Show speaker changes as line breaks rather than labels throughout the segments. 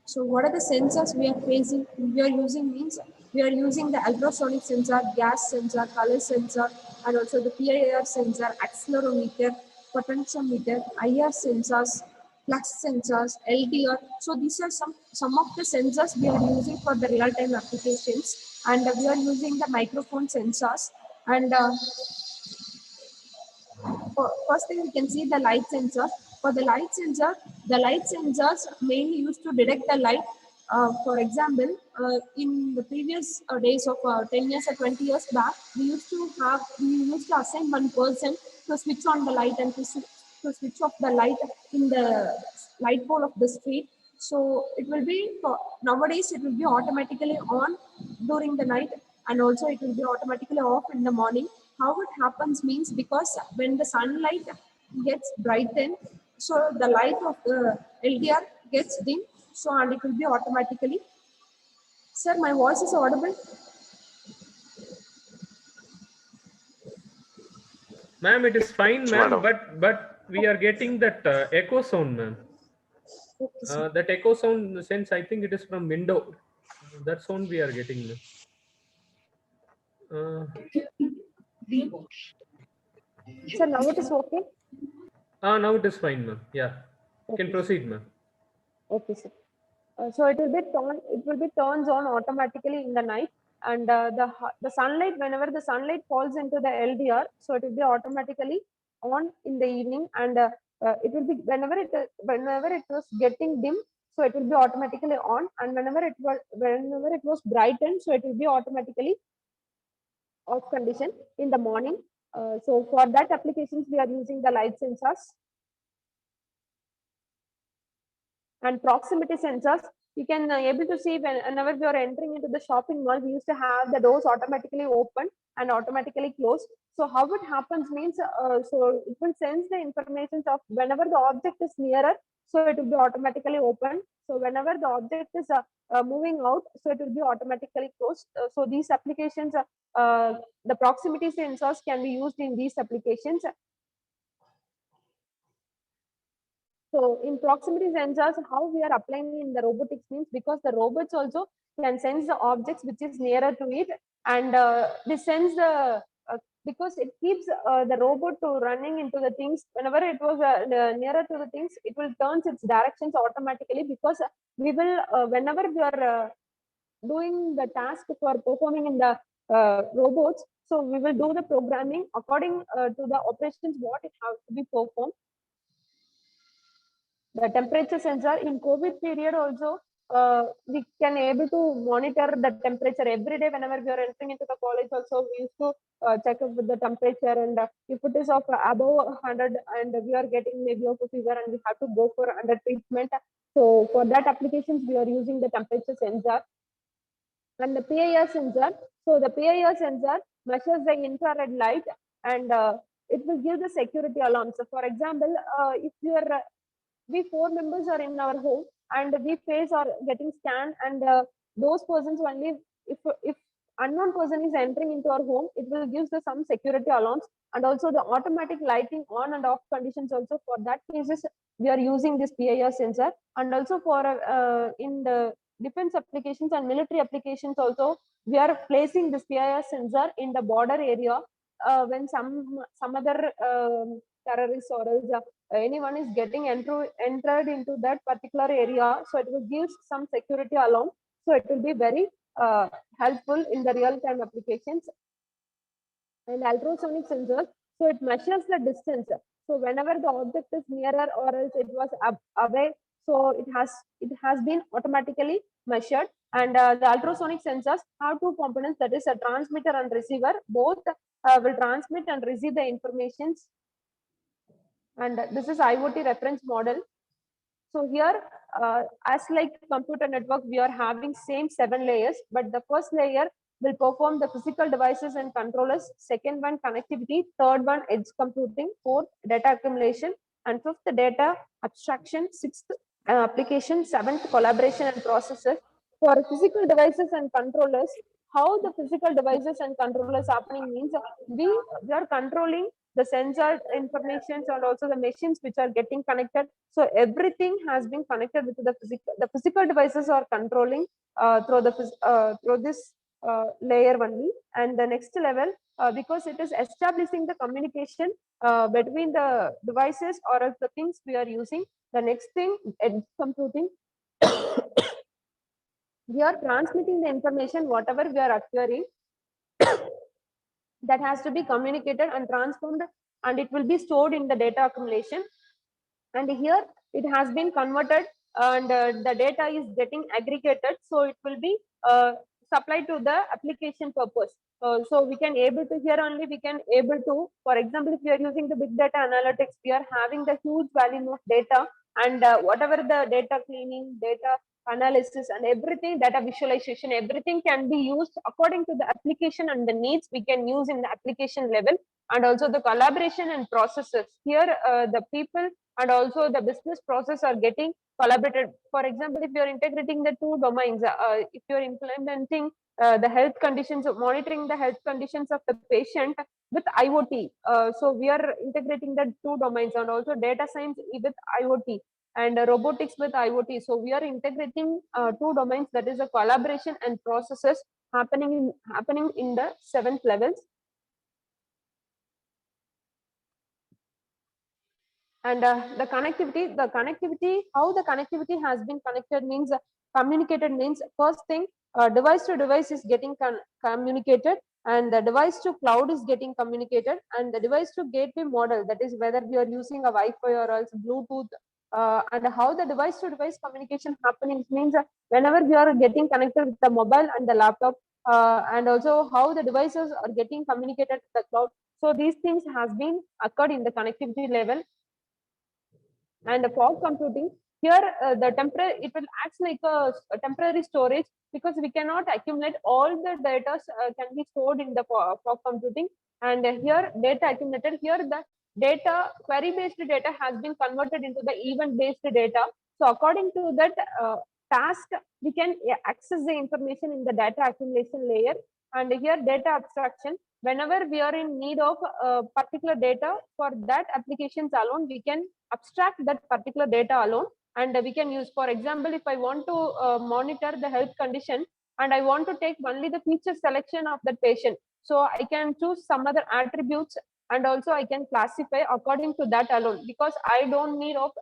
So what are the sensors we are facing? We are using means we are using the ultrasonic sensor, gas sensor, color sensor, and also the PIR sensor, accelerometer, potentiometer, IR sensors, flux sensors, LDR. So these are some of the sensors we are using for the real-time applications, and we are using the microphone sensors. And first thing we can see the light sensor. For the light sensor, the light sensors mainly used to detect the light. For example, in the previous days of 10 years or 20 years back, we used to assign one person to switch on the light and to switch off the light in the light pole of the street. So it will be nowadays it will be automatically on during the night, and also it will be automatically off in the morning. How it happens means because when the sunlight gets brightened, so the light of the LDR gets dim, so and it will be automatically. Sir, my voice is audible?
Ma'am, it is fine,
Yes,
ma'am,
madam.
but we are getting that echo sound, ma'am. That echo sound, since I think it is from window, that sound we are getting, ma'am.
Sir, now it is okay?
Now it is fine, ma'am. Yeah, can
Okay,
proceed, ma'am.
okay, sir. So it will be turns on automatically in the night, and the sunlight, whenever the sunlight falls into the LDR, so it will be automatically on in the evening, and it will be whenever it was getting dim, so it will be automatically on, and whenever it was brightened, so it will be automatically off condition in the morning. So for that applications we are using the light sensors and proximity sensors. You can able to see whenever we are entering into the shopping mall, we used to have the doors automatically open and automatically closed. So how it happens means, so it will sense the information of whenever the object is nearer, so it will be automatically open. So whenever the object is moving out, so it will be automatically closed. So these applications, the proximity sensors can be used in these applications. So in proximity sensors, how we are applying in the robotics means because the robots also can sense the objects which is nearer to it, and this sense the because it keeps the robot to running into the things whenever it was nearer to the things, it will turns its directions automatically because we will whenever we are doing the task for performing in the robots, so we will do the programming according to the operations what it has to be performed. The temperature sensor in COVID period also, we can able to monitor the temperature every day whenever we are entering into the college. Also, we used to check up with the temperature, and if it is of above 100 and we are getting maybe of a fever and we have to go for under treatment. So for that applications, we are using the temperature sensor and the PIR sensor. So the PIR sensor measures the infrared light, and it will give the security alarms. So for example, if you are we four members are in our home and we face are getting scanned, and those persons only, if unknown person is entering into our home, it will give the some security alarms, and also the automatic lighting on and off conditions. Also for that cases we are using this PIR sensor, and also for in the defense applications and military applications also, we are placing this PIR sensor in the border area when some other terrorists or else anyone is getting entered into that particular area, so it will give some security alarm, so it will be very helpful in the real time applications. And ultrasonic sensors, so it measures the distance, so whenever the object is nearer or else it was away, so it has been automatically measured. And the ultrasonic sensors have two components, that is a transmitter and receiver. Both will transmit and receive the informations, and this is IoT reference model. So here, as like computer network, we are having same 7 layers, but the first layer will perform the physical devices and controllers, second one connectivity, third one edge computing, fourth data accumulation, and fifth data abstraction, sixth application, seventh collaboration and processor. For physical devices and controllers, how the physical devices and controllers happening means we are controlling the sensor information, and also the machines which are getting connected. So everything has been connected with the physical devices are controlling through this layer only. And the next level, because it is establishing the communication between the devices or else the things we are using. The next thing, edge computing. We are transmitting the information whatever we are acquiring, that has to be communicated and transformed, and it will be stored in the data accumulation. And here it has been converted, and the data is getting aggregated, so it will be supplied to the application purpose. So we can able to, here only we can able to, for example, if we are using the big data analytics, we are having the huge volume of data, and whatever the data cleaning, data analysis, and everything, data visualization, everything can be used according to the application and the needs we can use in the application level. And also the collaboration and processes here, the people and also the business process are getting collaborated. For example, if you're integrating the two domains, if you're implementing the health conditions, monitoring the health conditions of the patient with IoT, so we are integrating the two domains, and also data science with IoT, and robotics with IoT. So we are integrating two domains, that is a collaboration and processes happening in the 7th levels. And the connectivity, how the connectivity has been connected means, communicated means, first thing, device to device is getting communicated, and the device to cloud is getting communicated, and the device to gateway model, that is whether we are using a Wi-Fi or else Bluetooth. And how the device to device communication happening means, whenever we are getting connected with the mobile and the laptop, and also how the devices are getting communicated with the cloud. So these things has been occurred in the connectivity level. And the fog computing, here the temporary, it will act like a temporary storage, because we cannot accumulate all the data can be stored in the fog computing. And here data accumulated, here the data, query based data has been converted into the event based data. So according to that task, we can access the information in the data accumulation layer. And here data abstraction, whenever we are in need of particular data for that applications alone, we can abstract that particular data alone, and we can use, for example, if I want to monitor the health condition and I want to take only the feature selection of that patient, so I can choose some other attributes, and also I can classify according to that alone, because I don't need of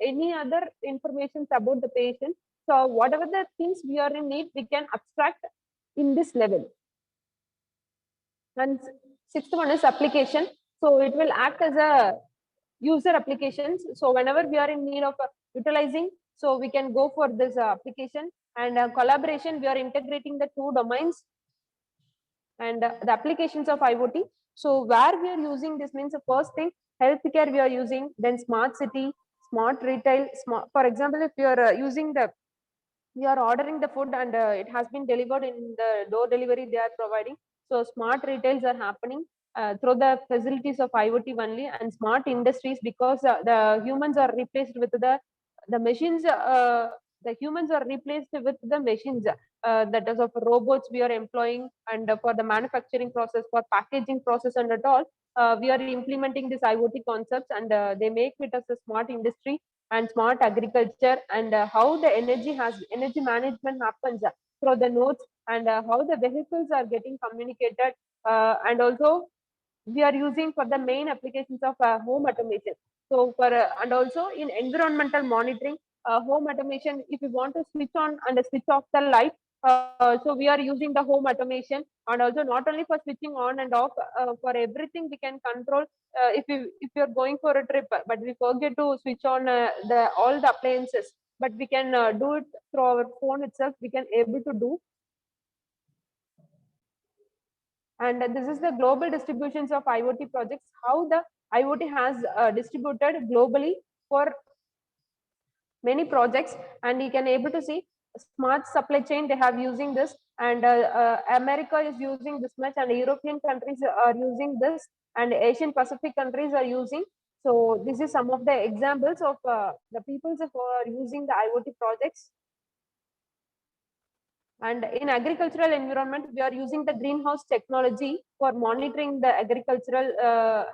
any other information about the patient. So whatever the things we are in need, we can abstract in this level. And sixth one is application. So it will act as a user applications. So whenever we are in need of utilizing, so we can go for this application. And collaboration, we are integrating the two domains, and the applications of IoT. So where we are using this means, the first thing, healthcare we are using, then smart city, smart retail, smart. For example, if you are using the, we are ordering the food and it has been delivered in the door delivery they are providing. So smart retails are happening through the facilities of IoT only. And smart industries, because the humans are replaced with the machines. The humans are replaced with the machines. That is of robots we are employing, and for the manufacturing process, for packaging process, and at all, we are implementing this IoT concepts, and they make it as a smart industry and smart agriculture. And how the energy management happens through the nodes, and how the vehicles are getting communicated, and also we are using for the main applications of home automation. So for and also in environmental monitoring, home automation, if you want to switch on and switch off the light, so we are using the home automation. And also not only for switching on and off, for everything we can control. If you're going for a trip but we forget to switch on the all the appliances, but we can do it through our phone itself, we can able to do. And this is the global distributions of IoT projects, how the IoT has distributed globally for many projects. And you can able to see smart supply chain, they have using this. And America is using this much, and European countries are using this, and Asian Pacific countries are using. So this is some of the examples of the people who are using the IoT projects. And in agricultural environment, we are using the greenhouse technology for monitoring the agricultural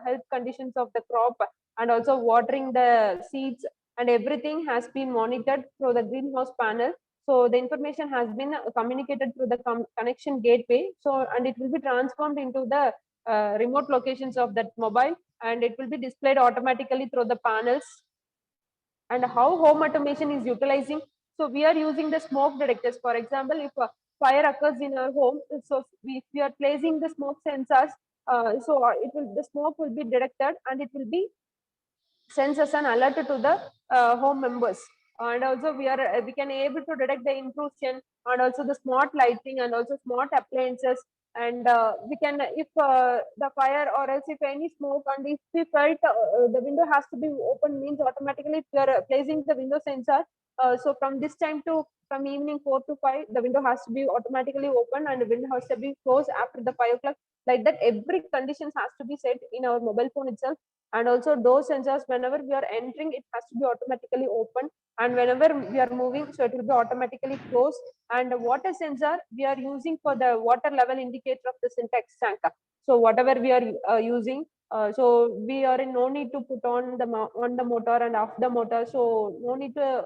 health conditions of the crop, and also watering the seeds, and everything has been monitored through the greenhouse panel. So the information has been communicated through the connection gateway. So, and it will be transformed into the remote locations of that mobile, and it will be displayed automatically through the panels. And how home automation is utilizing. So we are using the smoke detectors. For example, if a fire occurs in our home, so if we are placing the smoke sensors, the smoke will be detected, and it will be sends us an alert to the home members. And also we can able to detect the intrusion, and also the smart lighting, and also smart appliances. And we can, if the fire, or else if any smoke, and if we felt the window has to be open, means automatically if we are placing the window sensor, so from this time to, from evening 4 to 5, the window has to be automatically open, and the window has to be closed after the 5 o'clock. Like that, every conditions has to be set in our mobile phone itself. And also door sensors, whenever we are entering, it has to be automatically open, and whenever we are moving, so it will be automatically closed. And the water sensor we are using for the water level indicator of the syntax tank. So whatever we are using, so we are in no need to put on the motor and off the motor, so no need to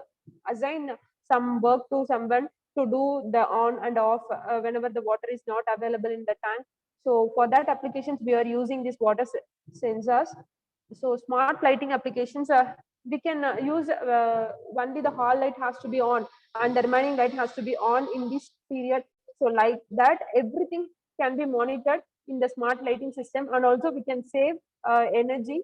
assign some work to someone to do the on and off whenever the water is not available in the tank. So for that applications, we are using these water sensors. So smart lighting applications, we can use only the hall light has to be on, and the remaining light has to be on in this period. So like that, everything can be monitored in the smart lighting system. And also we can save energy.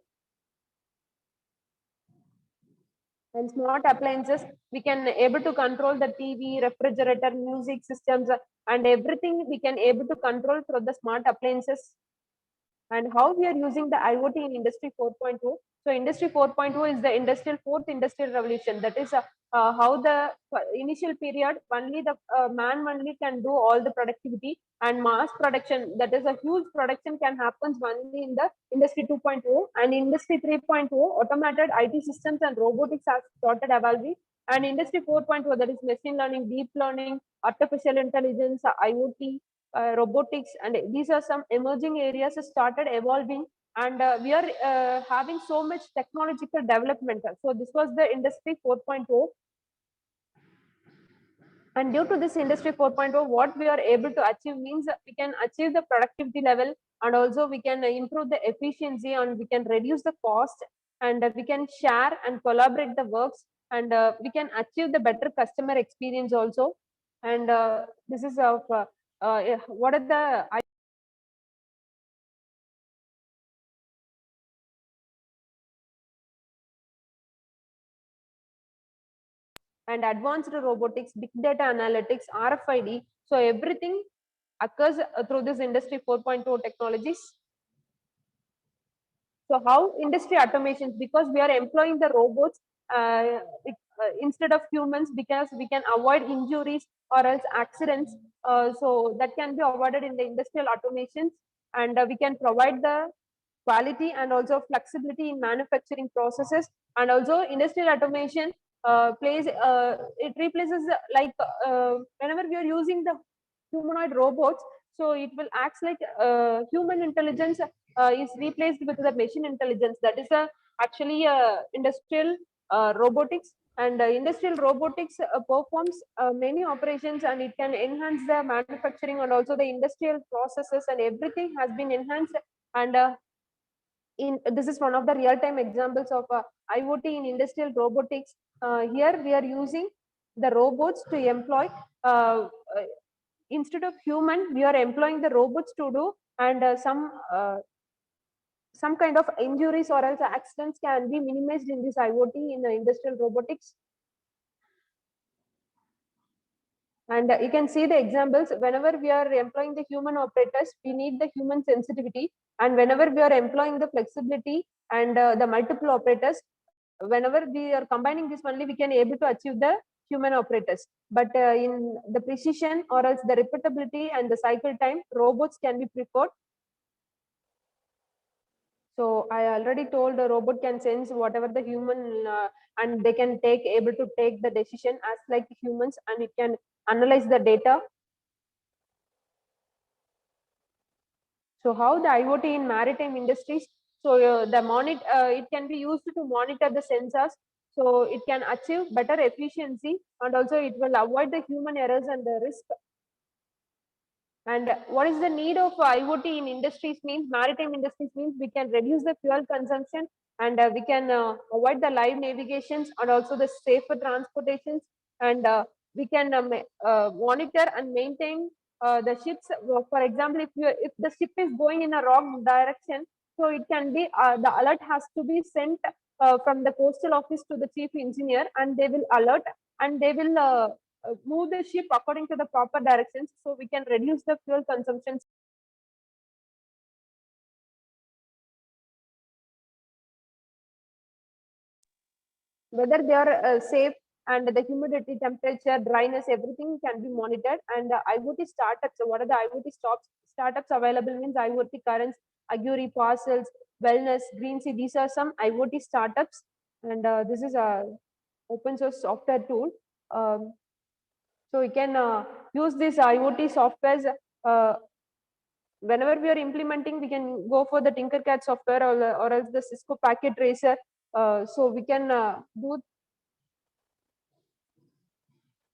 And smart appliances, we can able to control the TV, refrigerator, music systems, and everything we can able to control through the smart appliances. And how we are using the IoT in Industry 4.0. So Industry 4.0 is the industrial fourth industrial revolution. That is how the initial period only the man only can do all the productivity, and mass production, that is a huge production, can happen only in the Industry 2.0. And Industry 3.0, automated IT systems and robotics have started evolving. And Industry 4.0, that is machine learning, deep learning, artificial intelligence, IoT, robotics, and these are some emerging areas started evolving. And we are having so much technological development. So this was the Industry 4.0. And due to this Industry 4.0, what we are able to achieve means we can achieve the productivity level, and also we can improve the efficiency, and we can reduce the cost, and we can share and collaborate the works, and we can achieve the better customer experience also. And this is of what are the and advanced robotics, big data analytics, RFID. So everything occurs through this Industry 4.0 technologies. So how industry automations, because we are employing the robots instead of humans, because we can avoid injuries or else accidents. So that can be avoided in the industrial automations. And we can provide the quality and also flexibility in manufacturing processes. And also industrial automation it replaces whenever we are using the humanoid robots, so it will act like human intelligence is replaced with the machine intelligence. That is actually industrial robotics. And industrial robotics performs many operations, and it can enhance the manufacturing and also the industrial processes, and everything has been enhanced. And in this is one of the real-time examples of IoT in industrial robotics. Here we are using the robots to employ uh, uh, instead of human, we are employing the robots to do. And some kind of injuries or else accidents can be minimized in this IoT in industrial robotics. And you can see the examples. Whenever we are employing the human operators, we need the human sensitivity. And whenever we are employing the flexibility and the multiple operators, whenever we are combining this only, we can able to achieve the human operators. But in the precision or else the repeatability and the cycle time, robots can be preferred. So I already told the robot can sense whatever the human and they can able to take the decision as like humans, and it can analyze the data. So how the IoT in maritime industries? So it can be used to monitor the sensors. So it can achieve better efficiency, and also it will avoid the human errors and the risk. And what is the need of IoT in industries means maritime industries means we can reduce the fuel consumption, and we can avoid the live navigations and also the safer transportations, and we can monitor and maintain the ships. For example, if the ship is going in a wrong direction, so it can be the alert has to be sent from the coastal office to the chief engineer, and they will alert, and they will move the ship according to the proper directions, so we can reduce the fuel consumption. Whether they are safe, and the humidity, temperature, dryness, everything can be monitored. And IoT startups, so what are the IoT startups available means IoT currents, Aguri, Parcels, Wellness, Green These are some IoT startups, and this is a open source software tool. Um, so we can use this IoT softwares. Whenever we are implementing, we can go for the Tinkercad software, or else the Cisco Packet Tracer. So we can do.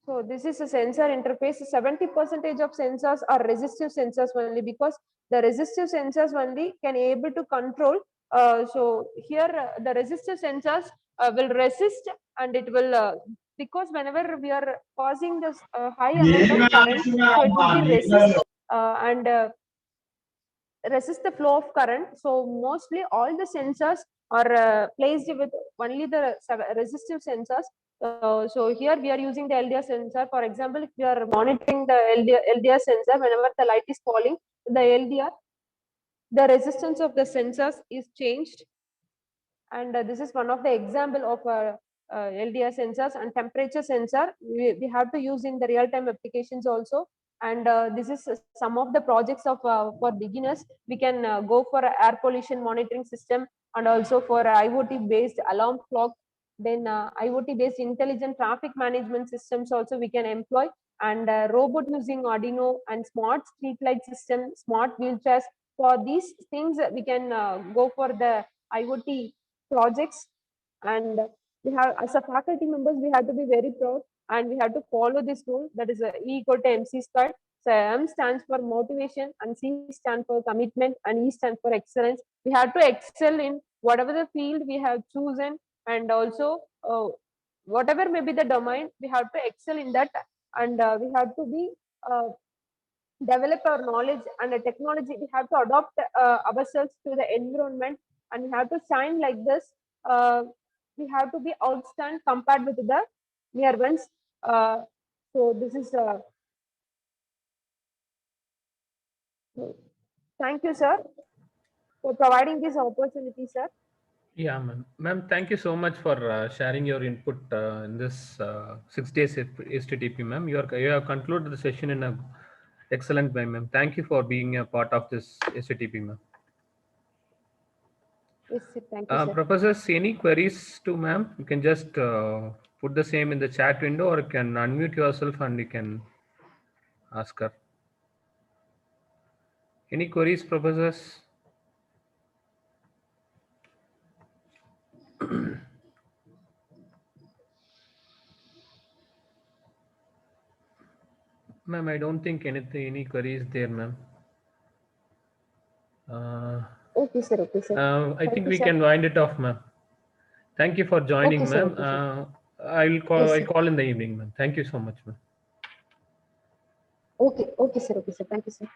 So this is a sensor interface. 70% of sensors are resistive sensors only, because the resistive sensors only can able to control. So here the resistive sensors will resist, and it will because whenever we are causing this high amount of current, so it will be resist and resist the flow of current. So mostly all the sensors are placed with only the resistive sensors. So here we are using the LDR sensor. For example, if we are monitoring the LDR sensor, whenever the light is falling, the LDR, the resistance of the sensors is changed. And this is one of the example of LDR sensors. And temperature sensor we have to use in the real-time applications also. And this is some of the projects of for beginners. We can go for air pollution monitoring system, and also for IoT based alarm clock. Then IoT based intelligent traffic management systems also we can employ. And robot using Arduino, and smart street light system, smart wheelchairs. For these things we can go for the IoT projects. And we have, as a faculty members, we have to be very proud, and we have to follow this rule, that is E equal to MC squared. So M stands for motivation, and C stands for commitment, and E stands for excellence. We have to excel in whatever the field we have chosen, and also whatever may be the domain, we have to excel in that. And we have to be uh, develop our knowledge and the technology. We have to adopt ourselves to the environment, and we have to shine like this. uh, we have to be outstand compared with the near ones. uh, so this is thank you, sir, for providing this opportunity, sir.
Yeah, ma'am. Ma'am, thank you so much for sharing your input in this 6 days STTP, ma'am. You have concluded the session in a excellent way, ma'am. Thank you for being a part of this STTP, ma'am.
Yes, sir. Thank you, sir.
Professors, any queries to ma'am? You can just put the same in the chat window, or you can unmute yourself and you can ask her. Any queries, professors? Ma'am, I don't think any queries there, ma'am.
Okay, sir. Okay, sir.
I
Thank
think
you,
we
sir.
can wind it off, ma'am. Thank you for joining,
Okay, sir.
ma'am.
Okay, sir.
I'll
Yes,
I'll
sir.
call in the evening, ma'am. Thank you so much, ma'am.
Okay, okay, sir. Okay, sir. Thank you, sir.